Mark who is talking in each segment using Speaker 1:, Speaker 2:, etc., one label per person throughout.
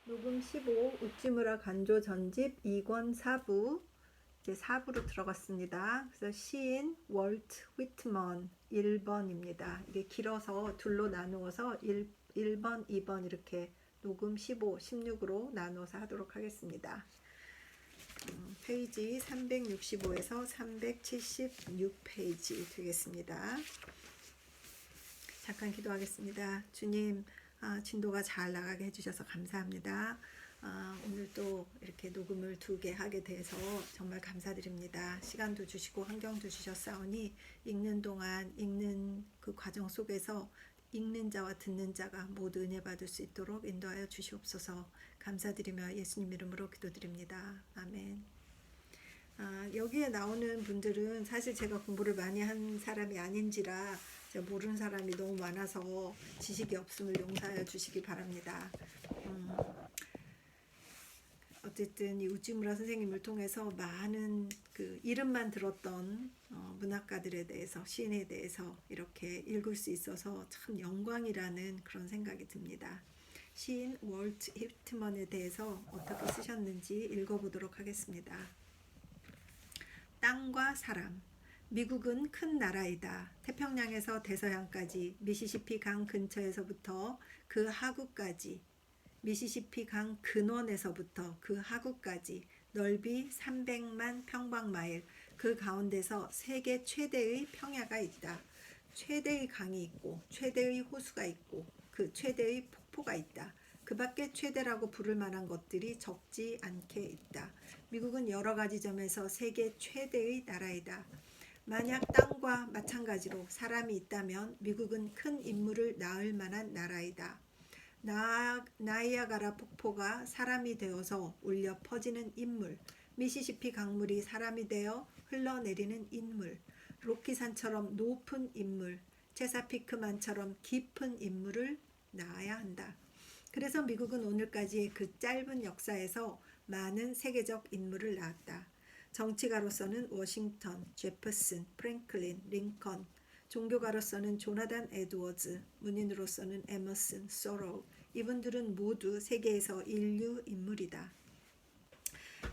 Speaker 1: 녹음 15 우찌무라 간조 전집 2권 4부 이제 4부로 들어갔습니다. 그래서 시인 월트 휘트먼 1번입니다. 이게 길어서 둘로 나누어서 1번, 2번 이렇게 녹음 15, 16으로 나누어서 하도록 하겠습니다. 페이지 365에서 376페이지 되겠습니다. 잠깐 기도하겠습니다. 주님, 진도가 잘 나가게 해주셔서 감사합니다. 오늘 또 이렇게 녹음을 2개 하게 돼서 정말 감사드립니다. 시간도 주시고 환경도 주셨사오니 읽는 동안 읽는 그 과정 속에서 읽는 자와 듣는 자가 모두 은혜 받을 수 있도록 인도하여 주시옵소서. 감사드리며 예수님 이름으로 기도드립니다. 아멘. 여기에 나오는 분들은 사실 제가 공부를 많이 한 사람이 아닌지라 제가 모르는 사람이 너무 많아서 지식이 없음을 용서하여 주시기 바랍니다. 어쨌든 이 우찌무라 선생님을 통해서 많은 그 이름만 들었던 문학가들에 대해서 시인에 대해서 이렇게 읽을 수 있어서 참 영광이라는 그런 생각이 듭니다. 시인 월트 히트먼에 대해서 어떻게 쓰셨는지 읽어보도록 하겠습니다. 땅과 사람. 미국은 큰 나라이다. 태평양에서 대서양까지, 미시시피 강 근처에서부터 그 하구까지, 미시시피 강 근원에서부터 그 하구까지 넓이 300만 평방마일, 그 가운데서 세계 최대의 평야가 있다. 최대의 강이 있고 최대의 호수가 있고 그 최대의 폭포가 있다. 그 밖에 최대라고 부를 만한 것들이 적지 않게 있다. 미국은 여러 가지 점에서 세계 최대의 나라이다. 만약 땅과 마찬가지로 사람이 있다면 미국은 큰 인물을 낳을 만한 나라이다. 나이아가라 폭포가 사람이 되어서 울려 퍼지는 인물, 미시시피 강물이 사람이 되어 흘러내리는 인물, 로키산처럼 높은 인물, 체사피크만처럼 깊은 인물을 낳아야 한다. 그래서 미국은 오늘까지의 그 짧은 역사에서 많은 세계적 인물을 낳았다. 정치가로서는 워싱턴, 제퍼슨, 프랭클린, 링컨, 종교가로서는 조나단 에드워즈, 문인으로서는 에머슨, 소로우. 이분들은 모두 세계에서 인류 인물이다.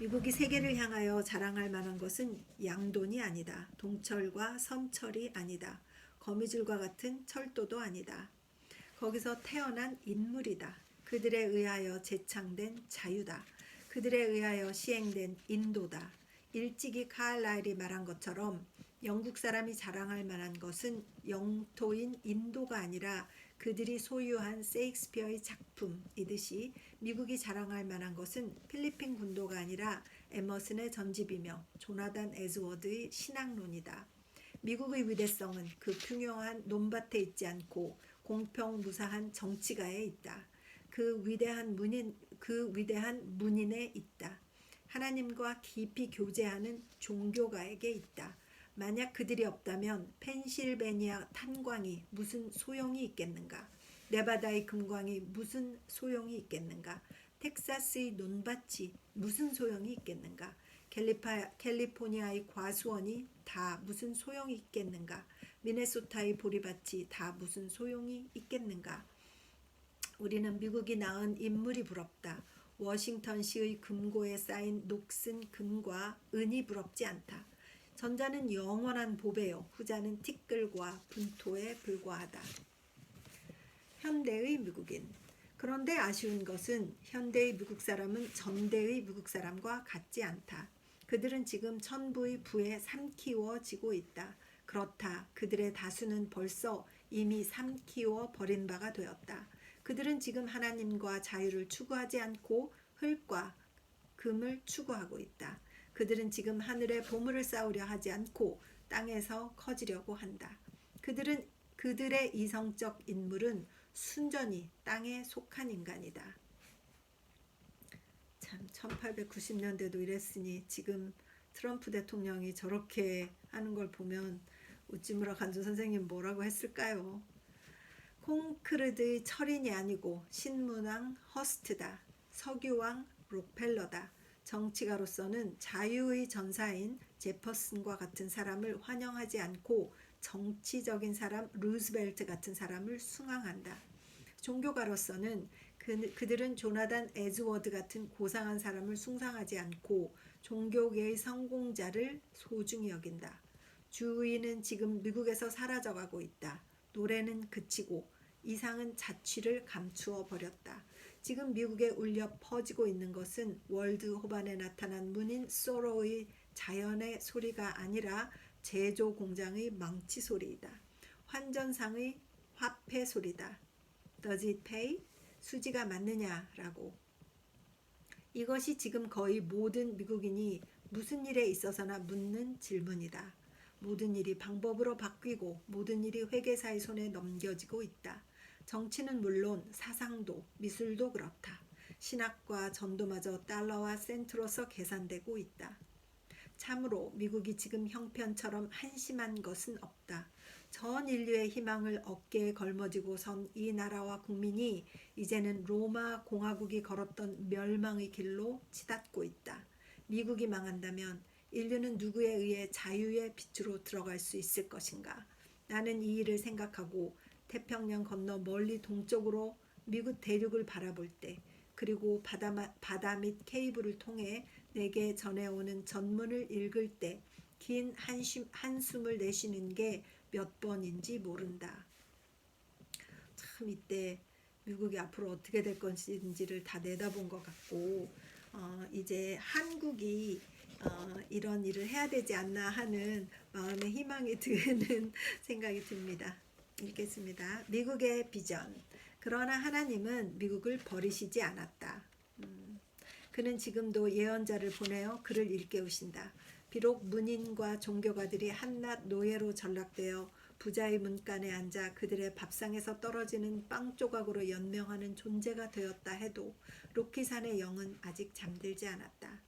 Speaker 1: 미국이 세계를 향하여 자랑할 만한 것은 양돈이 아니다. 동철과 선철이 아니다. 거미줄과 같은 철도도 아니다. 거기서 태어난 인물이다. 그들에 의하여 제창된 자유다. 그들에 의하여 시행된 인도다. 일찍이 카알라일이 말한 것처럼 영국 사람이 자랑할 만한 것은 영토인 인도가 아니라 그들이 소유한 세익스피어의 작품이듯이 미국이 자랑할 만한 것은 필리핀 군도가 아니라 에머슨의 전집이며 조나단 에즈워드의 신학론이다. 미국의 위대성은 그 풍요한 논밭에 있지 않고 공평무사한 정치가에 있다. 그 위대한 문인에 있다. 하나님과 깊이 교제하는 종교가에게 있다. 만약 그들이 없다면 펜실베니아 탄광이 무슨 소용이 있겠는가? 네바다의 금광이 무슨 소용이 있겠는가? 텍사스의 논밭이 무슨 소용이 있겠는가? 캘리포니아의 과수원이 다 무슨 소용이 있겠는가? 미네소타의 보리밭이 다 무슨 소용이 있겠는가? 우리는 미국이 낳은 인물이 부럽다. 워싱턴시의 금고에 쌓인 녹슨 금과 은이 부럽지 않다. 전자는 영원한 보배요, 후자는 티끌과 분토에 불과하다. 현대의 미국인. 그런데 아쉬운 것은 현대의 미국 사람은 전대의 미국 사람과 같지 않다. 그들은 지금 천부의 부에 삼키워지고 있다. 그렇다. 그들의 다수는 벌써 이미 삼키워 버린 바가 되었다. 그들은 지금 하나님과 자유를 추구하지 않고 흙과 금을 추구하고 있다. 그들은 지금 하늘에 보물을 쌓으려 하지 않고 땅에서 커지려고 한다. 그들의 이성적 인물은 순전히 땅에 속한 인간이다. 참 1890년대도 이랬으니 지금 트럼프 대통령이 저렇게 하는 걸 보면 우찌무라 간조 선생님 뭐라고 했을까요? 콩크르드의 철인이 아니고 신문왕 허스트다. 석유왕 록펠러다. 정치가로서는 자유의 전사인 제퍼슨과 같은 사람을 환영하지 않고 정치적인 사람 루즈벨트 같은 사람을 숭앙한다. 종교가로서는 그들은 조나단 에즈워드 같은 고상한 사람을 숭상하지 않고 종교계의 성공자를 소중히 여긴다. 주의는 지금 미국에서 사라져가고 있다. 노래는 그치고 이상은 자취를 감추어 버렸다. 지금 미국에 울려 퍼지고 있는 것은 월드 호반에 나타난 문인 소로의 자연의 소리가 아니라 제조 공장의 망치 소리이다. 환전상의 화폐 소리다. Does it pay? 수지가 맞느냐라고. 이것이 지금 거의 모든 미국인이 무슨 일에 있어서나 묻는 질문이다. 모든 일이 방법으로 바뀌고 모든 일이 회계사의 손에 넘겨지고 있다. 정치는 물론 사상도 미술도 그렇다. 신학과 전도마저 달러와 센트로서 계산되고 있다. 참으로 미국이 지금 형편처럼 한심한 것은 없다. 전 인류의 희망을 어깨에 걸머쥐고 선 이 나라와 국민이 이제는 로마 공화국이 걸었던 멸망의 길로 치닫고 있다. 미국이 망한다면 인류는 누구에 의해 자유의 빛으로 들어갈 수 있을 것인가? 나는 이 일을 생각하고 태평양 건너 멀리 동쪽으로 미국 대륙을 바라볼 때, 그리고 바다 및 케이블을 통해 내게 전해오는 전문을 읽을 때 긴 한숨을 내쉬는 게 몇 번인지 모른다. 참 이때 미국이 앞으로 어떻게 될 것인지를 다 내다본 것 같고, 이제 한국이 이런 일을 해야 되지 않나 하는 마음의 희망이 드는 생각이 듭니다. 읽겠습니다. 미국의 비전. 그러나 하나님은 미국을 버리시지 않았다. 그는 지금도 예언자를 보내어 그를 일깨우신다. 비록 문인과 종교가들이 한낱 노예로 전락되어 부자의 문간에 앉아 그들의 밥상에서 떨어지는 빵 조각으로 연명하는 존재가 되었다 해도 로키산의 영은 아직 잠들지 않았다.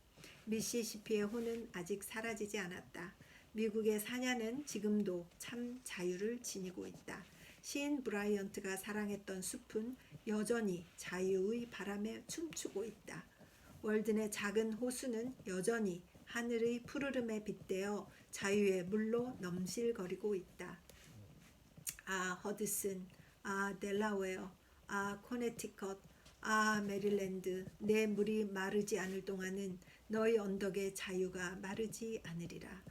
Speaker 1: 미시시피의 혼은 아직 사라지지 않았다. 미국의 사냐는 지금도 참 자유를 지니고 있다. 시인 브라이언트가 사랑했던 숲은 여전히 자유의 바람에 춤추고 있다. 월든의 작은 호수는 여전히 하늘의 푸르름에 빗대어 자유의 물로 넘실거리고 있다. 아 허드슨, 아 델라웨어, 아 코네티컷, 아 메릴랜드, 내 물이 마르지 않을 동안은 너희 언덕의 자유가 마르지 않으리라.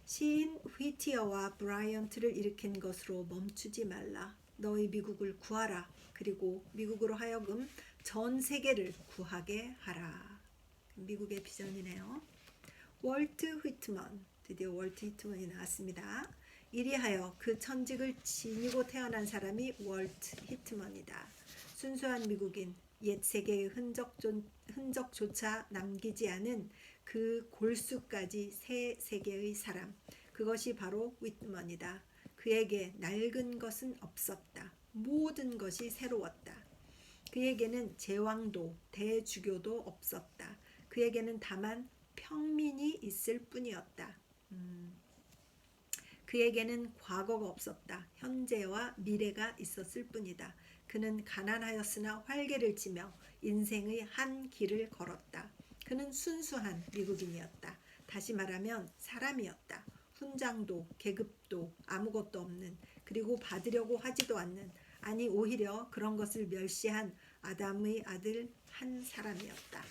Speaker 1: 시인 휘티어와 브라이언트를 일으킨 것으로 멈추지 말라. 너희 미국을 구하라. 그리고 미국으로 하여금 전 세계를 구하게 하라. 미국의 비전이네요. 월트 휘트먼, 드디어 월트 휘트먼이 나왔습니다. 이리하여 그 천직을 지니고 태어난 사람이 월트 휘트먼이다. 순수한 미국인, 옛 세계의 흔적조차 남기지 않은 그 골수까지 새 세계의 사람, 그것이 바로 휘트먼이다. 그에게 낡은 것은 없었다. 모든 것이 새로웠다. 그에게는 제왕도 대주교도 없었다. 그에게는 다만 평민이 있을 뿐이었다. 그에게는 과거가 없었다. 현재와 미래가 있었을 뿐이다. 그는 가난하였으나 활개를 치며 인생의 한 길을 걸었다. 그는 순수한 미국인이었다. 다시 말하면 사람이었다. 훈장도 계급도 아무것도 없는, 그리고 받으려고 하지도 않는, 아니 오히려 그런 것을 멸시한 아담의 아들 한 사람이었다.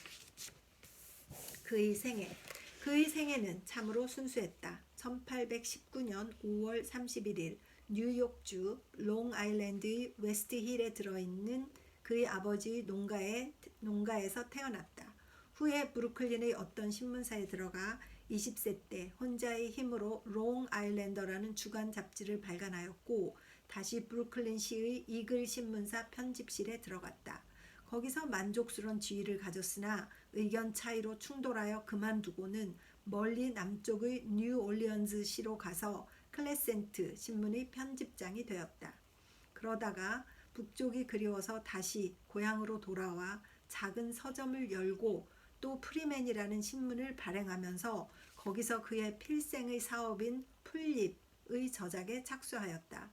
Speaker 1: 그의 생애는 참으로 순수했다. 1819년 5월 31일 뉴욕주 롱아일랜드의 웨스트힐에 들어있는 그의 아버지의 농가에서 태어났다. 후에 브루클린의 어떤 신문사에 들어가 20세 때 혼자의 힘으로 롱아일랜더라는 주간 잡지를 발간하였고, 다시 브루클린시의 이글 신문사 편집실에 들어갔다. 거기서 만족스러운 지위를 가졌으나 의견 차이로 충돌하여 그만두고는 멀리 남쪽의 뉴올리언즈시로 가서 클래센트 신문의 편집장이 되었다. 그러다가 북쪽이 그리워서 다시 고향으로 돌아와 작은 서점을 열고 또 프리맨이라는 신문을 발행하면서 거기서 그의 필생의 사업인 풀립의 저작에 착수하였다.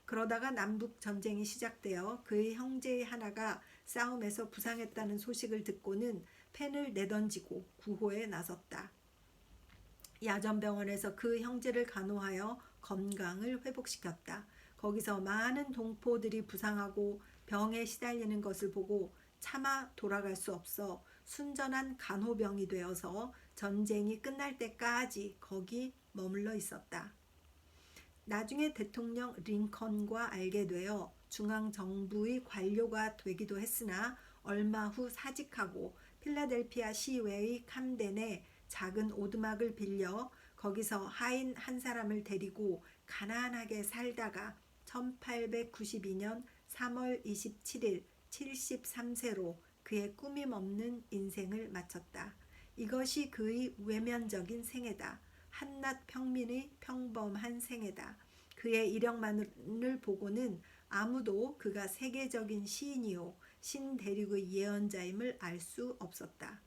Speaker 1: 그러다가 남북 전쟁이 시작되어 그의 형제의 하나가 싸움에서 부상했다는 소식을 듣고는 펜을 내던지고 구호에 나섰다. 야전병원에서 그 형제를 간호하여 건강을 회복시켰다. 거기서 많은 동포들이 부상하고 병에 시달리는 것을 보고 차마 돌아갈 수 없어 순전한 간호병이 되어서 전쟁이 끝날 때까지 거기 머물러 있었다. 나중에 대통령 링컨과 알게 되어 중앙정부의 관료가 되기도 했으나 얼마 후 사직하고 필라델피아 시외의 camden에 작은 오두막을 빌려 거기서 하인 한 사람을 데리고 가난하게 살다가 1892년 3월 27일 73세로 그의 꾸밈없는 인생을 마쳤다. 이것이 그의 외면적인 생애다. 한낱 평민의 평범한 생애다. 그의 이력만을 보고는 아무도 그가 세계적인 시인이요 신대륙의 예언자임을 알 수 없었다.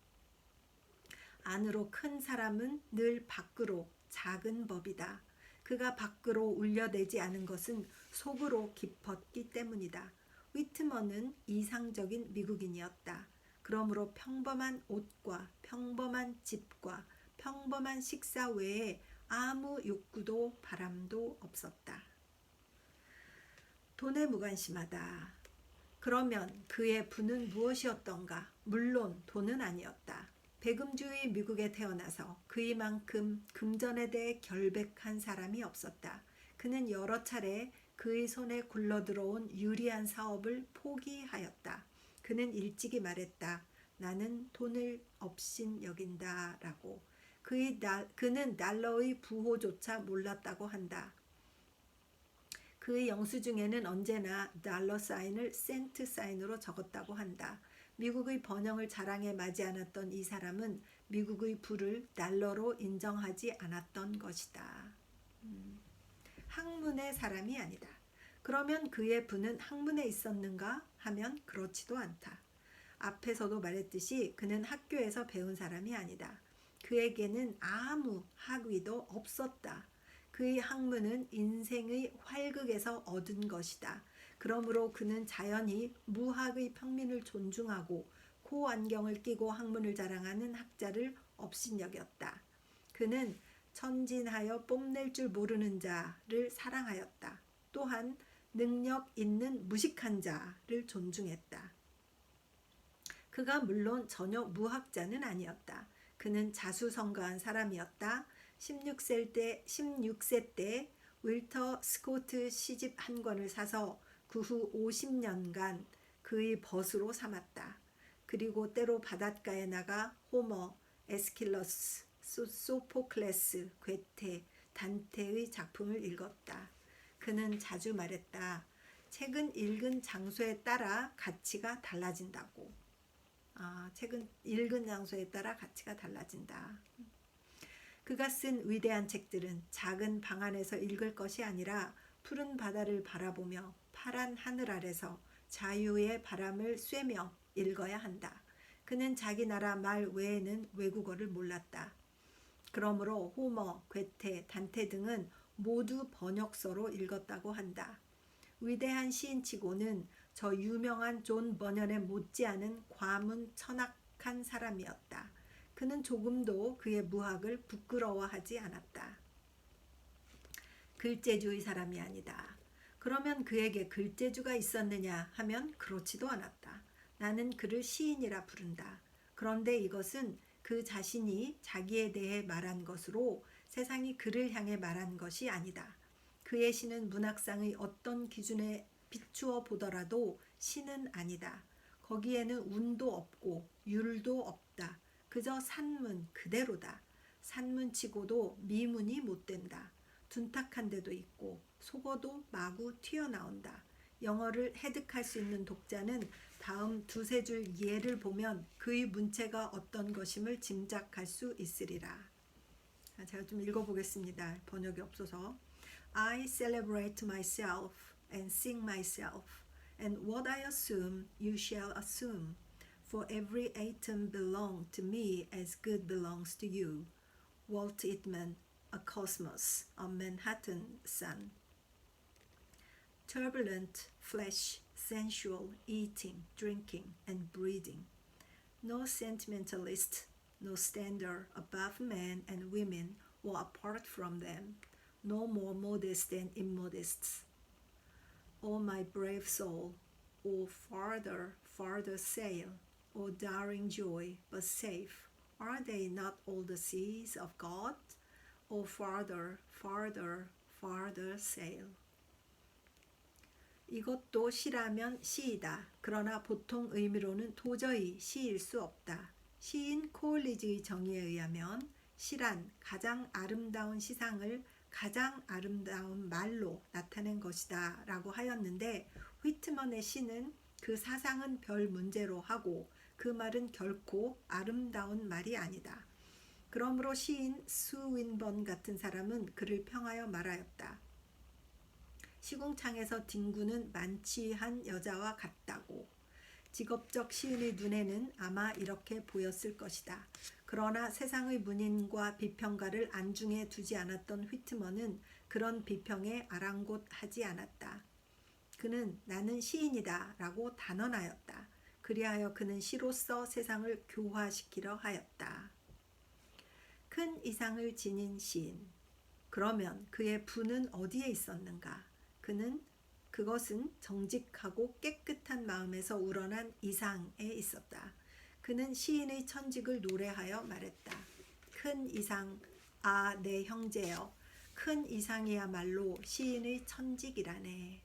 Speaker 1: 안으로 큰 사람은 늘 밖으로 작은 법이다. 그가 밖으로 울려내지 않은 것은 속으로 깊었기 때문이다. 위트먼은 이상적인 미국인이었다. 그러므로 평범한 옷과 평범한 집과 평범한 식사 외에 아무 욕구도 바람도 없었다. 돈에 무관심하다. 그러면 그의 부는 무엇이었던가? 물론 돈은 아니었다. 배금주의 미국에 태어나서 그이만큼 금전에 대해 결백한 사람이 없었다. 그는 여러 차례 그의 손에 굴러들어온 유리한 사업을 포기하였다. 그는 일찍이 말했다. 나는 돈을 업신 여긴다 라고. 그는 달러의 부호조차 몰랐다고 한다. 그의 영수증에는 언제나 달러 사인을 센트 사인으로 적었다고 한다. 미국의 번영을 자랑에 맞지 않았던 이 사람은 미국의 부를 달러로 인정하지 않았던 것이다. 학문의 사람이 아니다. 그러면 그의 부는 학문에 있었는가 하면 그렇지도 않다. 앞에서도 말했듯이 그는 학교에서 배운 사람이 아니다. 그에게는 아무 학위도 없었다. 그의 학문은 인생의 활극에서 얻은 것이다. 그러므로 그는 자연히 무학의 평민을 존중하고 코안경을 끼고 학문을 자랑하는 학자를 업신여겼다. 그는 천진하여 뽐낼 줄 모르는 자를 사랑하였다. 또한 능력 있는 무식한 자를 존중했다. 그가 물론 전혀 무학자는 아니었다. 그는 자수성가한 사람이었다. 16세 때 윌터 스코트 시집 한 권을 사서 그 후 50년간 그의 벗으로 삼았다. 그리고 때로 바닷가에 나가 호머, 에스킬러스, 소포클레스, 괴테, 단테의 작품을 읽었다. 그는 자주 말했다. 책은 읽은 장소에 따라 가치가 달라진다고. 책은 읽은 장소에 따라 가치가 달라진다. 그가 쓴 위대한 책들은 작은 방 안에서 읽을 것이 아니라 푸른 바다를 바라보며 파란 하늘 아래서 자유의 바람을 쐬며 읽어야 한다. 그는 자기 나라 말 외에는 외국어를 몰랐다. 그러므로 호머, 괴테, 단테 등은 모두 번역서로 읽었다고 한다. 위대한 시인치고는 저 유명한 존 버년에 못지않은 과문천학한 사람이었다. 그는 조금도 그의 무학을 부끄러워하지 않았다. 글재주의 사람이 아니다. 그러면 그에게 글재주가 있었느냐 하면 그렇지도 않았다. 나는 그를 시인이라 부른다. 그런데 이것은 그 자신이 자기에 대해 말한 것으로 세상이 그를 향해 말한 것이 아니다. 그의 시는 문학상의 어떤 기준에 비추어 보더라도 시는 아니다. 거기에는 운도 없고 율도 없다. 그저 산문 그대로다. 산문치고도 미문이 못 된다. 둔탁한 데도 있고 속어도 마구 튀어나온다. 영어를 해득할 수 있는 독자는 다음 두세 줄 예를 보면 그의 문체가 어떤 것임을 짐작할 수 있으리라. 제가 좀 읽어보겠습니다. 번역이 없어서. I celebrate myself and sing myself, and what I assume you shall assume, for every atom belongs to me as good belongs to you. Walt Whitman, A Cosmos, A Manhattan Sun. Turbulent flesh, sensual eating, drinking, and breathing. No sentimentalist, no standard above men and women or apart from them, no more modest than immodest. O my brave soul, O farther, farther sail, O daring joy, but safe. Are they not all the seas of God? O farther, farther, farther sail. 이것도 시라면 시이다. 그러나 보통 의미로는 도저히 시일 수 없다. 시인 콜리지의 정의에 의하면 시란 가장 아름다운 시상을 가장 아름다운 말로 나타낸 것이다 라고 하였는데, 휘트먼의 시는 그 사상은 별 문제로 하고 그 말은 결코 아름다운 말이 아니다. 그러므로 시인 스윈번 같은 사람은 그를 평하여 말하였다. 시궁창에서 뒹구는 만취한 여자와 같다고. 직업적 시인의 눈에는 아마 이렇게 보였을 것이다. 그러나 세상의 문인과 비평가를 안중에 두지 않았던 휘트먼은 그런 비평에 아랑곳하지 않았다. 그는 나는 시인이다 라고 단언하였다. 그리하여 그는 시로서 세상을 교화시키려 하였다. 큰 이상을 지닌 시인. 그러면 그의 부는 어디에 있었는가? 그것은 정직하고 깨끗한 마음에서 우러난 이상에 있었다. 그는 시인의 천직을 노래하여 말했다. 큰 이상, 아, 내 형제여, 큰 이상이야말로 시인의 천직이라네.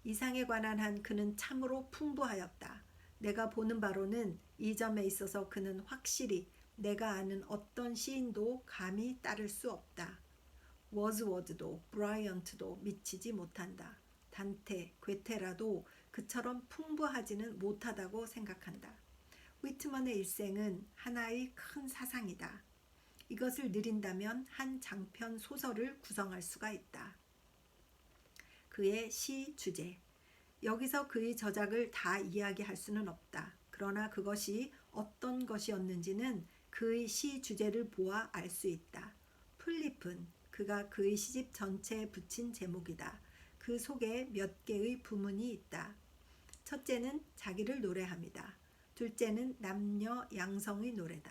Speaker 1: 이상에 관한 한 그는 참으로 풍부하였다. 내가 보는 바로는 이 점에 있어서 그는 확실히 내가 아는 어떤 시인도 감히 따를 수 없다. 워즈워드도 브라이언트도 미치지 못한다. 단테, 괴테라도 그처럼 풍부하지는 못하다고 생각한다. 휘트먼의 일생은 하나의 큰 사상이다. 이것을 느린다면 한 장편 소설을 구성할 수가 있다. 그의 시 주제. 여기서 그의 저작을 다 이야기할 수는 없다. 그러나 그것이 어떤 것이었는지는 그의 시 주제를 보아 알 수 있다. 풀잎은 그가 그의 시집 전체에 붙인 제목이다. 그 속에 몇 개의 부문이 있다. 첫째는 자기를 노래합니다. 둘째는 남녀 양성의 노래다.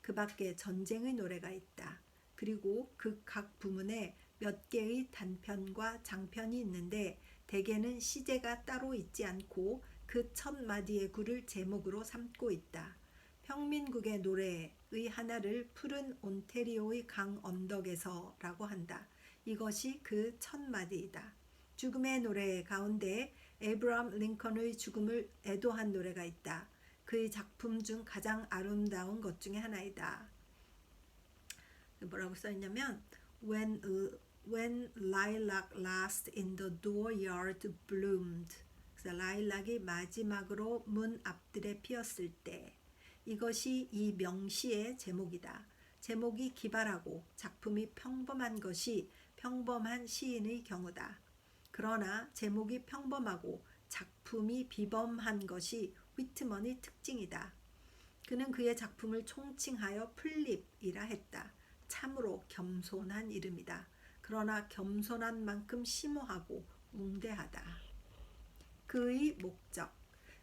Speaker 1: 그 밖에 전쟁의 노래가 있다. 그리고 그 각 부문에 몇 개의 단편과 장편이 있는데 대개는 시제가 따로 있지 않고 그 첫 마디의 구를 제목으로 삼고 있다. 평민국의 노래의 하나를 푸른 온태리오의 강 언덕에서 라고 한다. 이것이 그 첫 마디이다. 죽음의 노래 가운데 에이브러함 링컨의 죽음을 애도한 노래가 있다. 그의 작품 중 가장 아름다운 것 중에 하나이다. 뭐라고 써있냐면 When lilac last in the dooryard bloomed. 그래서 라일락이 마지막으로 문 앞들에 피었을 때. 이것이 이 명시의 제목이다. 제목이 기발하고 작품이 평범한 것이 평범한 시인의 경우다. 그러나 제목이 평범하고 작품이 비범한 것이 휘트먼의 특징이다. 그는 그의 작품을 총칭하여 풀립이라 했다. 참으로 겸손한 이름이다. 그러나 겸손한 만큼 심오하고 웅대하다. 그의 목적,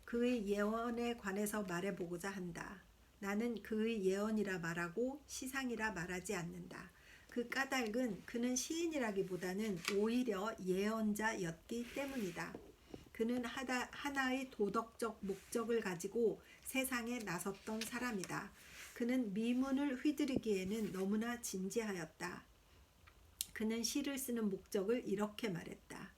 Speaker 1: 그의 예언에 관해서 말해보고자 한다. 나는 그의 예언이라 말하고 시상이라 말하지 않는다. 그 까닭은 그는 시인이라기보다는 오히려 예언자였기 때문이다. 그는 하나의 도덕적 목적을 가지고 세상에 나섰던 사람이다. 그는 미문을 휘두르기에는 너무나 진지하였다. 그는 시를 쓰는 목적을 이렇게 말했다.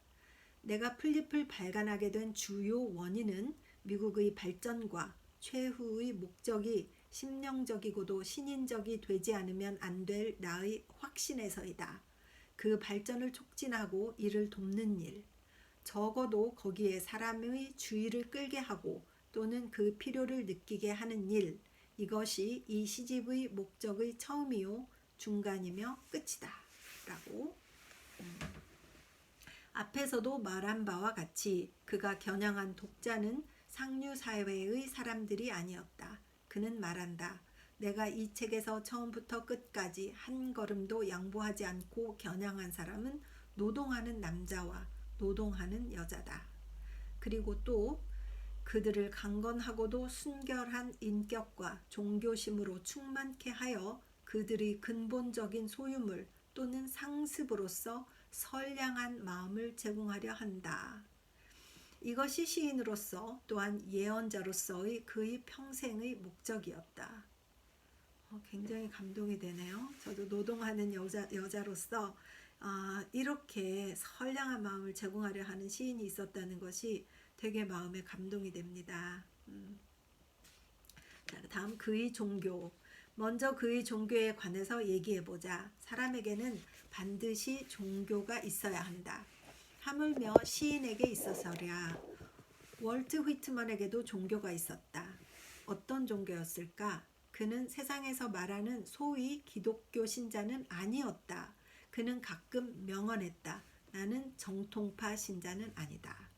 Speaker 1: 내가 풀잎을 발간하게 된 주요 원인은 미국의 발전과 최후의 목적이 심령적이고도 신인적이 되지 않으면 안 될 나의 확신에서이다. 그 발전을 촉진하고 이를 돕는 일, 적어도 거기에 사람의 주의를 끌게 하고 또는 그 필요를 느끼게 하는 일, 이것이 이 시집의 목적의 처음이요 중간이며 끝이다 라고 앞에서도 말한 바와 같이 그가 겨냥한 독자는 상류사회의 사람들이 아니었다. 그는 말한다. 내가 이 책에서 처음부터 끝까지 한 걸음도 양보하지 않고 겨냥한 사람은 노동하는 남자와 노동하는 여자다. 그리고 또 그들을 강건하고도 순결한 인격과 종교심으로 충만케 하여 그들의 근본적인 소유물 또는 상습으로서 선량한 마음을 제공하려 한다. 이것이 시인으로서 또한 예언자로서의 그의 평생의 목적이었다. 굉장히 감동이 되네요. 저도 노동하는 여자로서 이렇게 선량한 마음을 제공하려 하는 시인이 있었다는 것이 되게 마음에 감동이 됩니다. 자, 다음 그의 종교. 먼저 그의 종교에 관해서 얘기해보자. 사람에게는 반드시 종교가 있어야 한다. 하물며 시인에게 있어서랴. 월트 휘트먼에게도 종교가 있었다. 어떤 종교였을까? 그는 세상에서 말하는 소위 기독교 신자는 아니었다. 그는 가끔 명언했다. 나는 정통파 신자는 아니다.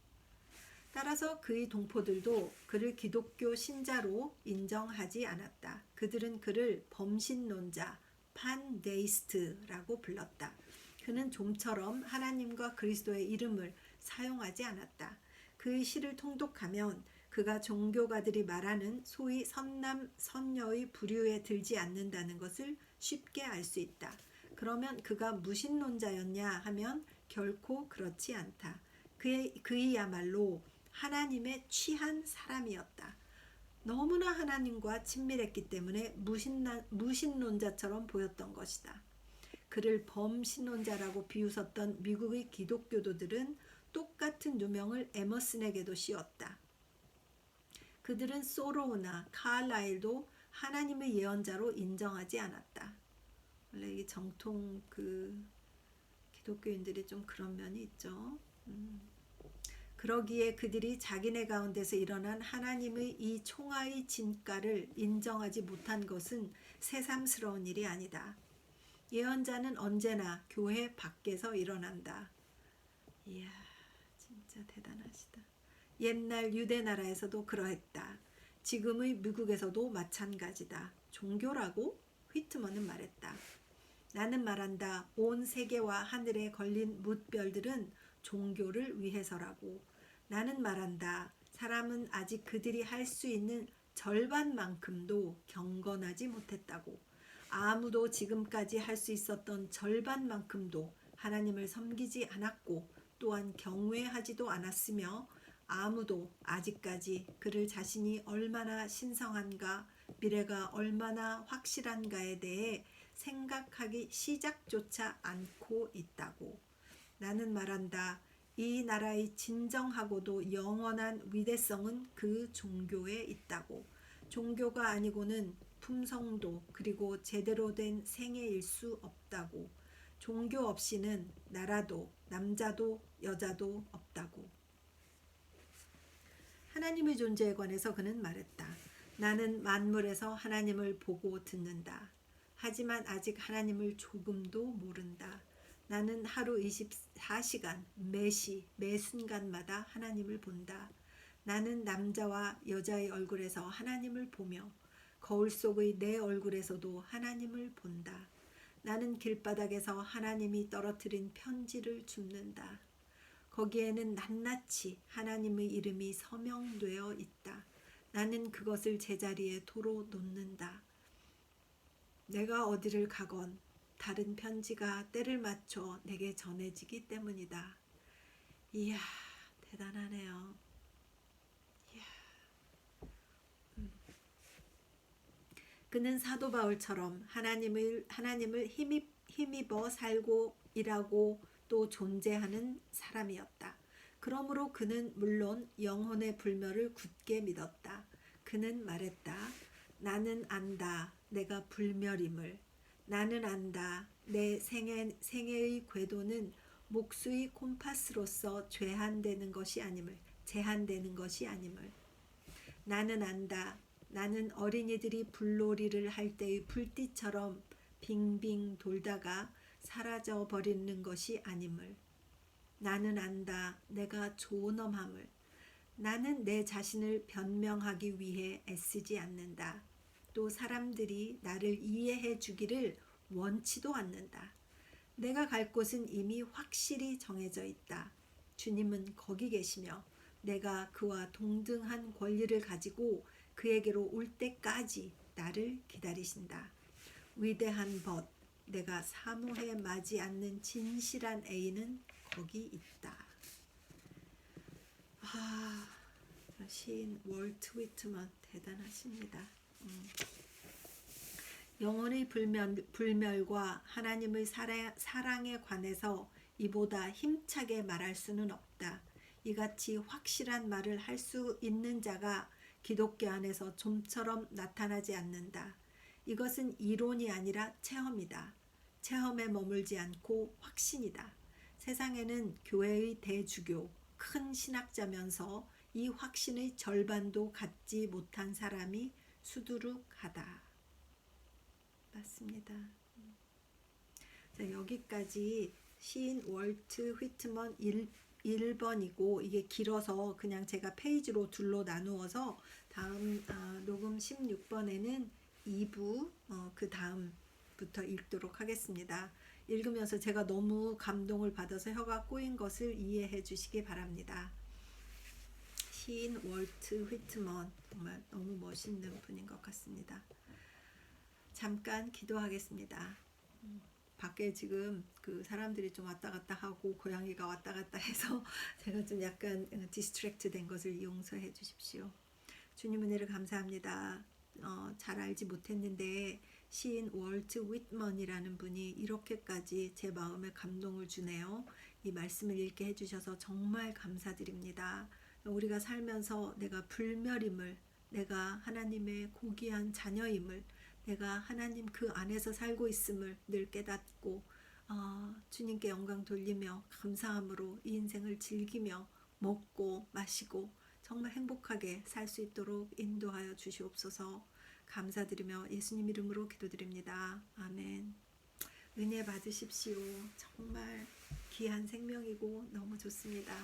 Speaker 1: 따라서 그의 동포들도 그를 기독교 신자로 인정하지 않았다. 그들은 그를 범신론자, 판데이스트라고 불렀다. 그는 좀처럼 하나님과 그리스도의 이름을 사용하지 않았다. 그의 시를 통독하면 그가 종교가들이 말하는 소위 선남, 선녀의 부류에 들지 않는다는 것을 쉽게 알 수 있다. 그러면 그가 무신론자였냐 하면 결코 그렇지 않다. 그이야말로 하나님의 취한 사람이었다. 너무나 하나님과 친밀했기 때문에 무신론자처럼 보였던 것이다. 그를 범신론자라고 비웃었던 미국의 기독교도들은 똑같은 누명을 에머슨에게도 씌웠다. 그들은 소로우나 칼라일도 하나님의 예언자로 인정하지 않았다. 원래 이 정통 기독교인들이 좀 그런 면이 있죠. 그러기에 그들이 자기네 가운데서 일어난 하나님의 이 총아의 진가를 인정하지 못한 것은 새삼스러운 일이 아니다. 예언자는 언제나 교회 밖에서 일어난다. 이야, 진짜 대단하시다. 옛날 유대 나라에서도 그러했다. 지금의 미국에서도 마찬가지다. 종교라고? 휘트먼은 말했다. 나는 말한다. 온 세계와 하늘에 걸린 뭇별들은 종교를 위해서라고. 나는 말한다. 사람은 아직 그들이 할 수 있는 절반만큼도 경건하지 못했다고. 아무도 지금까지 할 수 있었던 절반만큼도 하나님을 섬기지 않았고 또한 경외하지도 않았으며 아무도 아직까지 그를 자신이 얼마나 신성한가, 미래가 얼마나 확실한가에 대해 생각하기 시작조차 않고 있다고. 나는 말한다. 이 나라의 진정하고도 영원한 위대성은 그 종교에 있다고. 종교가 아니고는 품성도 그리고 제대로 된 생애일 수 없다고. 종교 없이는 나라도 남자도 여자도 없다고. 하나님의 존재에 관해서 그는 말했다. 나는 만물에서 하나님을 보고 듣는다. 하지만 아직 하나님을 조금도 모른다. 나는 하루 24시간 매시 매 순간마다 하나님을 본다. 나는 남자와 여자의 얼굴에서 하나님을 보며 거울 속의 내 얼굴에서도 하나님을 본다. 나는 길바닥에서 하나님이 떨어뜨린 편지를 줍는다. 거기에는 낱낱이 하나님의 이름이 서명되어 있다. 나는 그것을 제자리에 도로 놓는다. 내가 어디를 가건 다른 편지가 때를 맞춰 내게 전해지기 때문이다. 이야, 대단하네요. 이야. 그는 사도 바울처럼 하나님을 힘입어 살고 일하고 또 존재하는 사람이었다. 그러므로 그는 물론 영혼의 불멸을 굳게 믿었다. 그는 말했다. 나는 안다. 내가 불멸임을. 나는 안다. 내 생애의 궤도는 목수의 콤파스로서 제한되는 것이 아님을. 나는 안다. 나는 어린이들이 불놀이를 할 때의 불빛처럼 빙빙 돌다가 사라져 버리는 것이 아님을. 나는 안다. 내가 존엄함을. 나는 내 자신을 변명하기 위해 애쓰지 않는다. 또 사람들이 나를 이해해 주기를 원치도 않는다. 내가 갈 곳은 이미 확실히 정해져 있다. 주님은 거기 계시며 내가 그와 동등한 권리를 가지고 그에게로 올 때까지 나를 기다리신다. 위대한 벗, 내가 사모해 마지 않는 진실한 애인은 거기 있다. 시인 월트 위트먼 대단하십니다. 영혼의 불멸과 하나님의 사랑에 관해서 이보다 힘차게 말할 수는 없다. 이같이 확실한 말을 할 수 있는 자가 기독교 안에서 좀처럼 나타나지 않는다. 이것은 이론이 아니라 체험이다. 체험에 머물지 않고 확신이다. 세상에는 교회의 대주교, 큰 신학자면서 이 확신의 절반도 갖지 못한 사람이 수두룩하다. 맞습니다. 자, 여기까지 시인 월트 휘트먼 1번이고 이게 길어서 그냥 제가 페이지로 둘로 나누어서 다음 녹음 16번에는 2부 그 다음부터 읽도록 하겠습니다. 읽으면서 제가 너무 감동을 받아서 혀가 꼬인 것을 이해해 주시기 바랍니다. 시인 월트 휘트먼 정말 너무 멋있는 분인 것 같습니다. 잠깐 기도하겠습니다. 밖에 지금 그 사람들이 좀 왔다 갔다 하고 고양이가 왔다 갔다 해서 제가 좀 약간 디스트랙트 된 것을 용서해 주십시오. 주님 은혜를 감사합니다. 잘 알지 못했는데 시인 월트 윗먼이라는 분이 이렇게까지 제 마음에 감동을 주네요. 이 말씀을 읽게 해주셔서 정말 감사드립니다. 우리가 살면서 내가 불멸임을, 내가 하나님의 고귀한 자녀임을, 내가 하나님 그 안에서 살고 있음을 늘 깨닫고 주님께 영광 돌리며 감사함으로 이 인생을 즐기며 먹고 마시고 정말 행복하게 살 수 있도록 인도하여 주시옵소서. 감사드리며 예수님 이름으로 기도드립니다. 아멘. 은혜 받으십시오. 정말 귀한 생명이고 너무 좋습니다.